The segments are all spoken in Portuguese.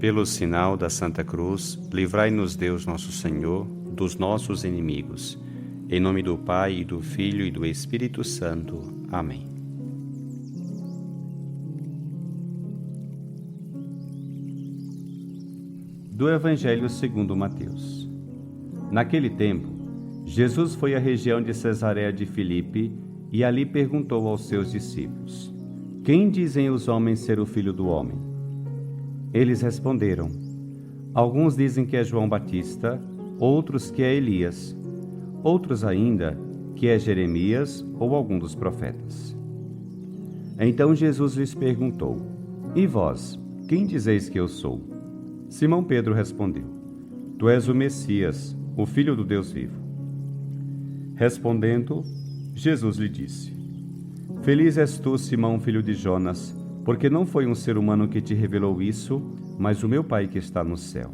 Pelo sinal da Santa Cruz, livrai-nos Deus nosso Senhor dos nossos inimigos. Em nome do Pai, e do Filho, e do Espírito Santo. Amém. Do Evangelho segundo Mateus. Naquele tempo, Jesus foi à região de Cesareia de Filipe e ali perguntou aos seus discípulos: Quem dizem os homens ser o Filho do Homem? Eles responderam: Alguns dizem que é João Batista, outros que é Elias, outros ainda que é Jeremias ou algum dos profetas. Então Jesus lhes perguntou: E vós, quem dizeis que eu sou? Simão Pedro respondeu: Tu és o Messias, o Filho do Deus vivo. Respondendo, Jesus lhe disse: Feliz és tu, Simão, filho de Jonas, porque não foi um ser humano que te revelou isso, mas o meu Pai que está no céu.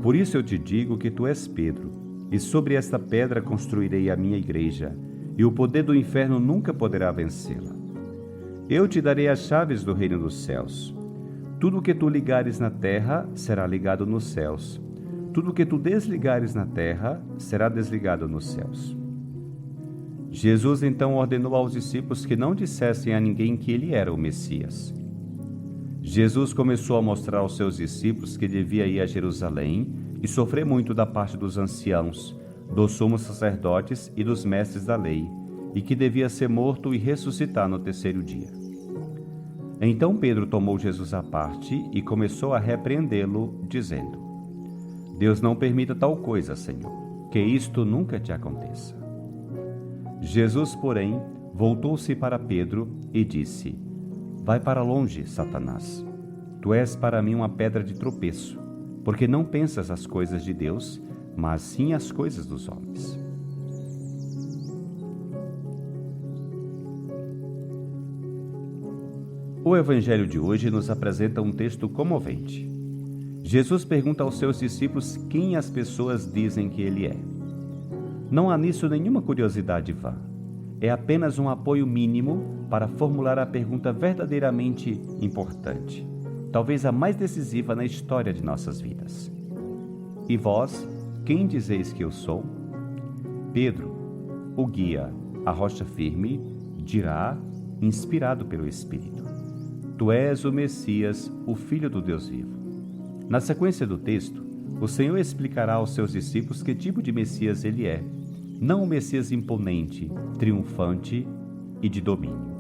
Por isso eu te digo que tu és Pedro, e sobre esta pedra construirei a minha igreja, e o poder do inferno nunca poderá vencê-la. Eu te darei as chaves do reino dos céus. Tudo o que tu ligares na terra será ligado nos céus. Tudo o que tu desligares na terra será desligado nos céus. Jesus então ordenou aos discípulos que não dissessem a ninguém que ele era o Messias. Jesus começou a mostrar aos seus discípulos que devia ir a Jerusalém e sofrer muito da parte dos anciãos, dos sumos sacerdotes e dos mestres da lei, e que devia ser morto e ressuscitar no terceiro dia. Então Pedro tomou Jesus à parte e começou a repreendê-lo, dizendo: Deus não permita tal coisa, Senhor, que isto nunca te aconteça. Jesus, porém, voltou-se para Pedro e disse: Vai para longe, Satanás. Tu és para mim uma pedra de tropeço, porque não pensas as coisas de Deus, mas sim as coisas dos homens. O Evangelho de hoje nos apresenta um texto comovente. Jesus pergunta aos seus discípulos quem as pessoas dizem que ele é. Não há nisso nenhuma curiosidade vã. É apenas um apoio mínimo para formular a pergunta verdadeiramente importante, talvez a mais decisiva na história de nossas vidas. E vós, quem dizeis que eu sou? Pedro, o guia, a rocha firme, dirá, inspirado pelo Espírito: Tu és o Messias, o Filho do Deus vivo. Na sequência do texto, o Senhor explicará aos seus discípulos que tipo de Messias ele é. Não um Messias imponente, triunfante e de domínio,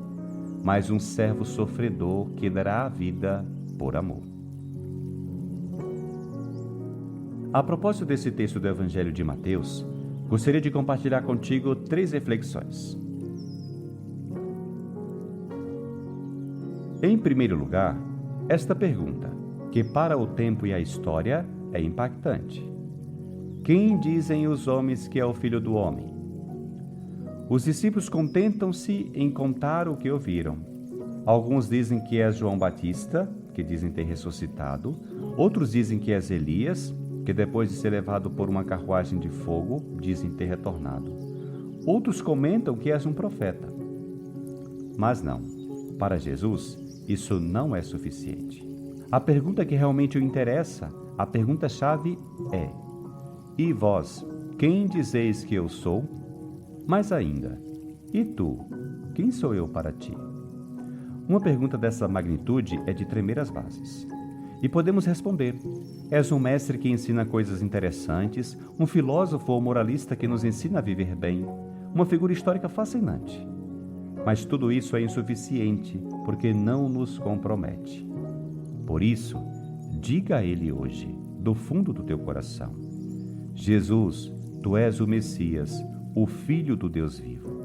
mas um servo sofredor que dará a vida por amor. A propósito desse texto do Evangelho de Mateus, gostaria de compartilhar contigo 3 reflexões. Em primeiro lugar, esta pergunta, que para o tempo e a história é impactante: Quem dizem os homens que é o Filho do Homem? Os discípulos contentam-se em contar o que ouviram. Alguns dizem que é João Batista, que dizem ter ressuscitado. Outros dizem que é Elias, que depois de ser levado por uma carruagem de fogo, dizem ter retornado. Outros comentam que és um profeta. Mas não, para Jesus, isso não é suficiente. A pergunta que realmente o interessa, a pergunta-chave é: E vós, quem dizeis que eu sou? Mais ainda, e tu, quem sou eu para ti? Uma pergunta dessa magnitude é de tremer as bases. E podemos responder: És um mestre que ensina coisas interessantes, um filósofo ou moralista que nos ensina a viver bem, uma figura histórica fascinante. Mas tudo isso é insuficiente, porque não nos compromete. Por isso, diga a ele hoje, do fundo do teu coração: Jesus, tu és o Messias, o Filho do Deus vivo.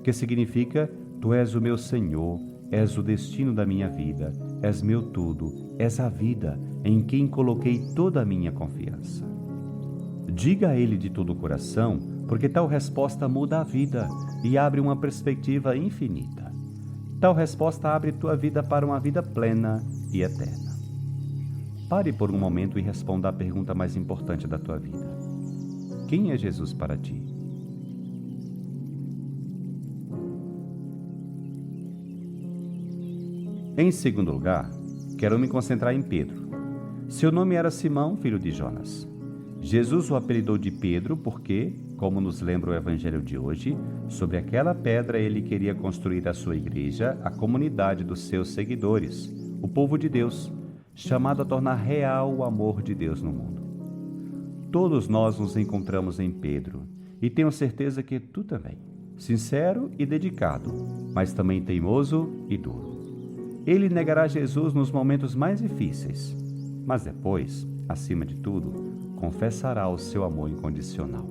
Que significa: Tu és o meu Senhor, és o destino da minha vida, és meu tudo, és a vida em quem coloquei toda a minha confiança. Diga a ele de todo o coração, porque tal resposta muda a vida e abre uma perspectiva infinita. Tal resposta abre tua vida para uma vida plena e eterna. Pare por um momento e responda à pergunta mais importante da tua vida: Quem é Jesus para ti? Em segundo lugar, quero me concentrar em Pedro. Seu nome era Simão, filho de Jonas. Jesus o apelidou de Pedro porque, como nos lembra o evangelho de hoje, sobre aquela pedra ele queria construir a sua igreja, a comunidade dos seus seguidores, o povo de Deus, chamado a tornar real o amor de Deus no mundo. Todos nós nos encontramos em Pedro, e tenho certeza que tu também. Sincero e dedicado, mas também teimoso e duro. Ele negará Jesus nos momentos mais difíceis, mas depois, acima de tudo, confessará o seu amor incondicional.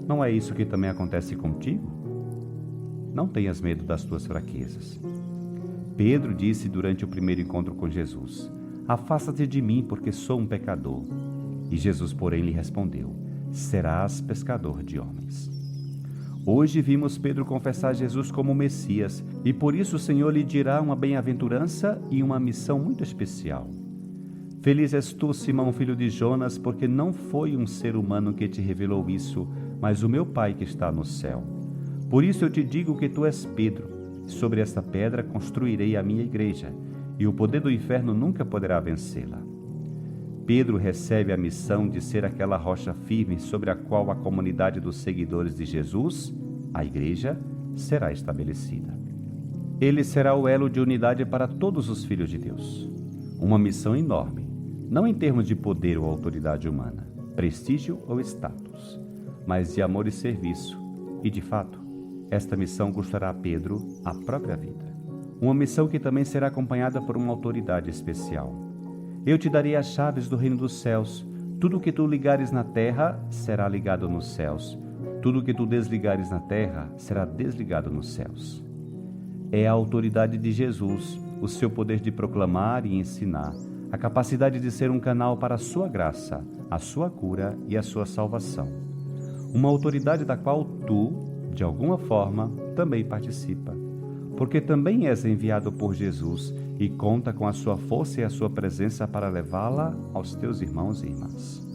Não é isso que também acontece contigo? Não tenhas medo das tuas fraquezas. Pedro disse durante o primeiro encontro com Jesus: afasta-te de mim, porque sou um pecador. E Jesus, porém, lhe respondeu: serás pescador de homens. Hoje vimos Pedro confessar Jesus como Messias, e por isso o Senhor lhe dirá uma bem-aventurança e uma missão muito especial. Feliz és tu, Simão, filho de Jonas, porque não foi um ser humano que te revelou isso, mas o meu Pai que está no céu. Por isso eu te digo que tu és Pedro, e sobre esta pedra construirei a minha igreja, e o poder do inferno nunca poderá vencê-la. Pedro recebe a missão de ser aquela rocha firme sobre a qual a comunidade dos seguidores de Jesus, a igreja, será estabelecida. Ele será o elo de unidade para todos os filhos de Deus. Uma missão enorme, não em termos de poder ou autoridade humana, prestígio ou status, mas de amor e serviço. E, de fato, esta missão custará a Pedro a própria vida. Uma missão que também será acompanhada por uma autoridade especial. Eu te darei as chaves do reino dos céus. Tudo o que tu ligares na terra será ligado nos céus. Tudo o que tu desligares na terra será desligado nos céus. É a autoridade de Jesus, o seu poder de proclamar e ensinar, a capacidade de ser um canal para a sua graça, a sua cura e a sua salvação. Uma autoridade da qual tu, de alguma forma, também participa, porque também és enviado por Jesus e conta com a sua força e a sua presença para levá-la aos teus irmãos e irmãs.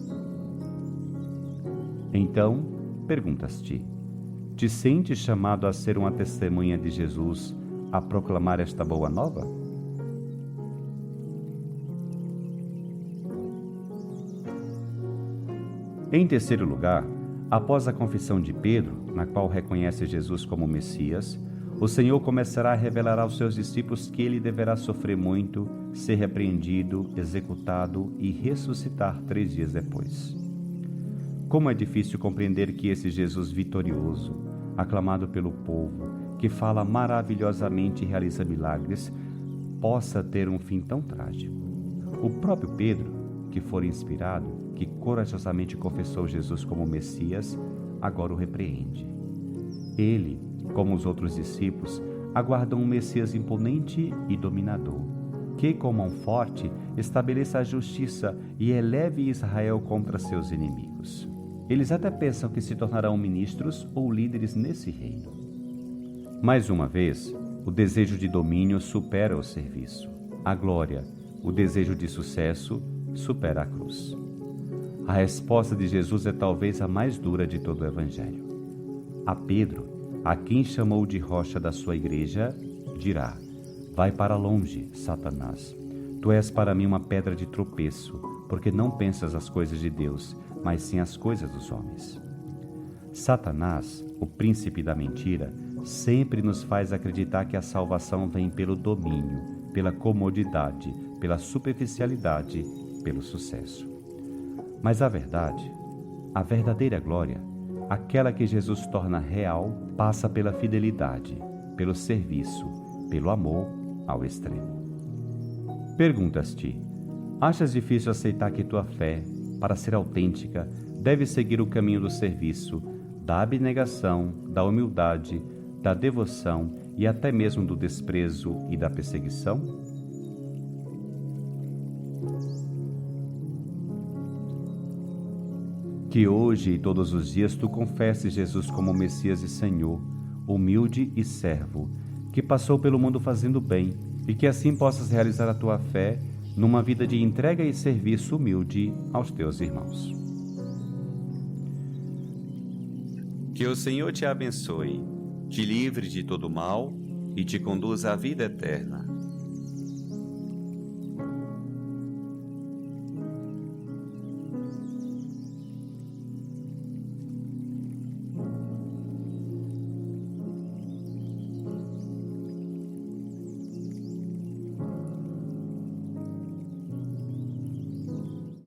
Então, perguntas-te: te sentes chamado a ser uma testemunha de Jesus, a proclamar esta boa nova? Em terceiro lugar, após a confissão de Pedro, na qual reconhece Jesus como Messias, o Senhor começará a revelar aos seus discípulos que ele deverá sofrer muito, ser repreendido, executado e ressuscitar 3 dias depois. Como é difícil compreender que esse Jesus vitorioso, aclamado pelo povo, que fala maravilhosamente e realiza milagres, possa ter um fim tão trágico. O próprio Pedro, que fora inspirado, que corajosamente confessou Jesus como Messias, agora o repreende. Ele, como os outros discípulos, aguardam um Messias imponente e dominador, que, com mão forte, estabeleça a justiça e eleve Israel contra seus inimigos. Eles até pensam que se tornarão ministros ou líderes nesse reino. Mais uma vez, o desejo de domínio supera o serviço. A glória, o desejo de sucesso, supera a cruz. A resposta de Jesus é talvez a mais dura de todo o Evangelho. A Pedro, a quem chamou de rocha da sua igreja, dirá: vai para longe, Satanás. Tu és para mim uma pedra de tropeço, porque não pensas as coisas de Deus, mas sim as coisas dos homens. Satanás, o príncipe da mentira, sempre nos faz acreditar que a salvação vem pelo domínio, pela comodidade, pela superficialidade, pelo sucesso. Mas a verdade, a verdadeira glória, aquela que Jesus torna real, passa pela fidelidade, pelo serviço, pelo amor ao extremo. Perguntas-te: achas difícil aceitar que tua fé, para ser autêntica, deve seguir o caminho do serviço, da abnegação, da humildade, da devoção e até mesmo do desprezo e da perseguição? Que hoje e todos os dias tu confesses Jesus como Messias e Senhor, humilde e servo, que passou pelo mundo fazendo bem, e que assim possas realizar a tua fé numa vida de entrega e serviço humilde aos teus irmãos. Que o Senhor te abençoe, te livre de todo mal e te conduza à vida eterna.